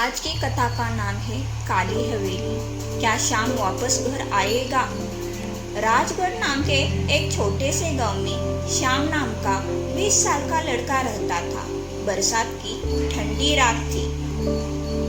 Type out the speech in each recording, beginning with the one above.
आज की कथा का नाम है काली हवेली। क्या शाम वापस घर आएगा? राजगढ़ नाम के एक छोटे से गांव में श्याम नाम का 20 साल का लड़का रहता था। बरसात की ठंडी रात थी।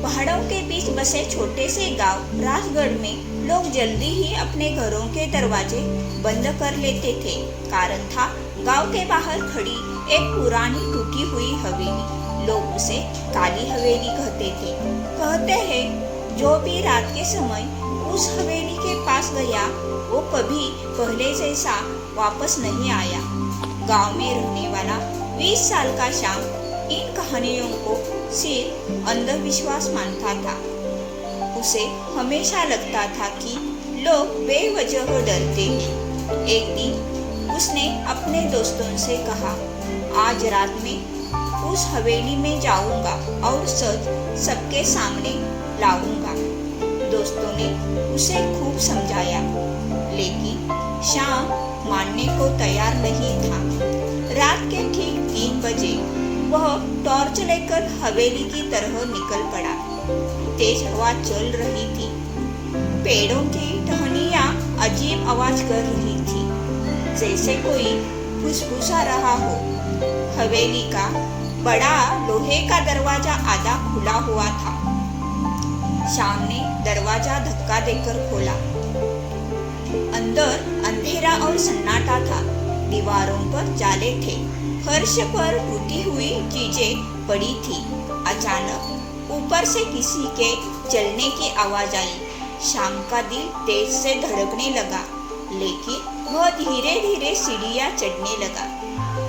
पहाड़ों के बीच बसे छोटे से गांव राजगढ़ में लोग जल्दी ही अपने घरों के दरवाजे बंद कर लेते थे। कारण था गांव के बाहर खड़ी एक पुरानी टूटी हुई हवेली। लोग उसे काली हवेली कहते थे। कहते हैं जो भी रात के समय उस हवेली के पास गया वो कभी पहले जैसा वापस नहीं आया। गांव में रहने वाला 20 साल का श्याम इन कहानियों को सिर्फ अंधविश्वास मानता था। उसे हमेशा लगता था कि लोग बेवजह डरते हैं। एक दिन उसने अपने दोस्तों से कहा, आज रात में उस हवेली में जाऊंगा और सच सबके सामने लाऊंगा। दोस्तों ने उसे खूब समझाया, लेकिन श्याम मानने को तैयार नहीं था। रात के ठीक 3 बजे वह टॉर्च लेकर हवेली की तरह निकल पड़ा। तेज हवा चल रही थी। पेड़ों की टहनियां अजीब आवाज कर रही थी, जैसे कोई फुसफुसा रहा हो। हवेली का बड़ा लोहे का दरवाजा आधा खुला हुआ था। श्याम ने दरवाजा धक्का देकर खोला। अंदर अंधेरा और सन्नाटा था। दीवारों पर जाले थे। फर्श पर टूटी हुई चीजें पड़ी थी। अचानक ऊपर से किसी के चलने की आवाज आई। श्याम का दिल तेज से धड़कने लगा, लेकिन वह धीरे धीरे सीढ़ियां चढ़ने लगा।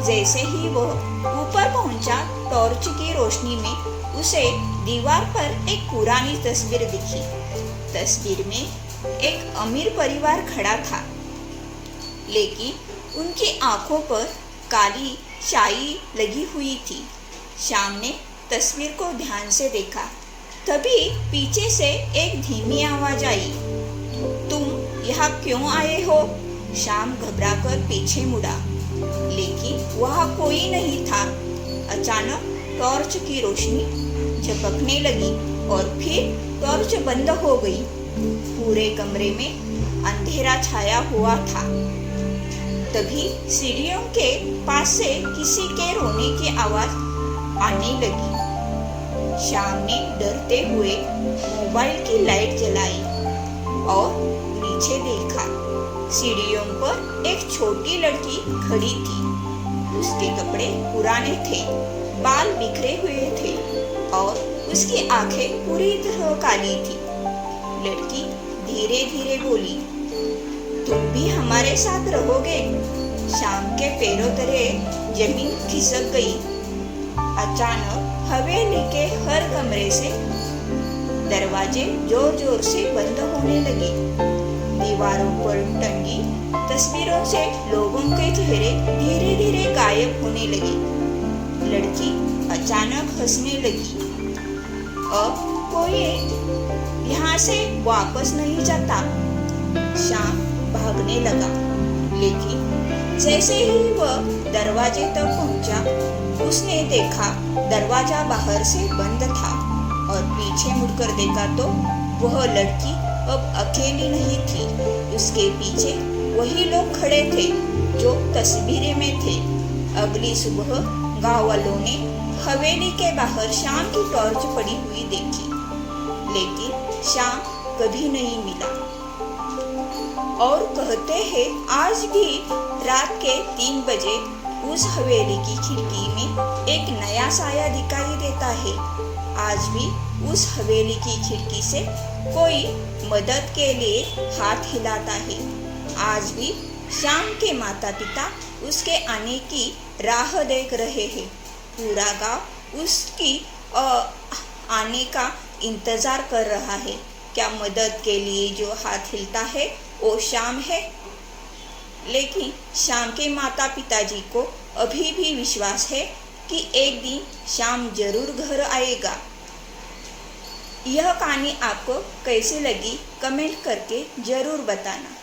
जैसे ही वह ऊपर पहुंचा, टॉर्च की रोशनी में उसे दीवार पर एक पुरानी तस्वीर दिखी। तस्वीर में एक अमीर परिवार खड़ा था, लेकिन उनकी आंखों पर काली स्याही लगी हुई थी। श्याम ने तस्वीर को ध्यान से देखा। तभी पीछे से एक धीमी आवाज आई, तुम यहाँ क्यों आए हो? श्याम घबराकर पीछे मुड़ा, लेकिन वहाँ कोई नहीं था। अचानक टॉर्च की रोशनी झपकने लगी और फिर टॉर्च बंद हो गई। पूरे कमरे में अंधेरा छाया हुआ था। तभी सीढ़ियों के पास से किसी के रोने की आवाज आने लगी। श्याम ने डरते हुए मोबाइल की लाइट जलाई और नीचे देखा। सीढ़ियों पर एक छोटी लड़की खड़ी थी। उसके कपड़े पुराने थे, बाल बिखरे हुए थे और उसकी आंखें पूरी तरह काली थी। लड़की धीरे धीरे बोली, तुम भी हमारे साथ रहोगे? श्याम के पैरों तले जमीन खिसक गई। अचानक हवेली के हर कमरे से दरवाजे जोर जोर से बंद होने लगे। दीवारों पर टंगी तस्वीरों से लोगों के चेहरे धीरे धीरे गायब होने लगे। लड़की अचानक हंसने लगी। अब कोई यहाँ से वापस नहीं जाता। श्याम भागने लगा, लेकिन जैसे ही वह दरवाजे तक पहुंचा, उसने देखा दरवाजा बाहर से बंद था और पीछे मुड़कर देखा तो वह लड़की अब अकेली नहीं थी। उसके पीछे वही लोग खड़े थे जो तस्वीरें में थे। अगली सुबह गांव वालों ने हवेली के बाहर श्याम की टॉर्च पड़ी हुई देखी, लेकिन श्याम कभी नहीं मिला। और कहते हैं आज भी रात के 3 बजे उस हवेली की खिड़की में एक नया साया दिखाई देता है। आज भी उस हवेली की खिड़की से कोई मदद के लिए हाथ हिलाता है। आज भी श्याम के माता पिता उसके आने की राह देख रहे हैं। पूरा गांव उसकी आने का इंतजार कर रहा है। क्या मदद के लिए जो हाथ हिलता है वो श्याम है? लेकिन श्याम के माता पिताजी को अभी भी विश्वास है कि एक दिन श्याम जरूर घर आएगा। यह कहानी आपको कैसी लगी कमेंट करके जरूर बताना।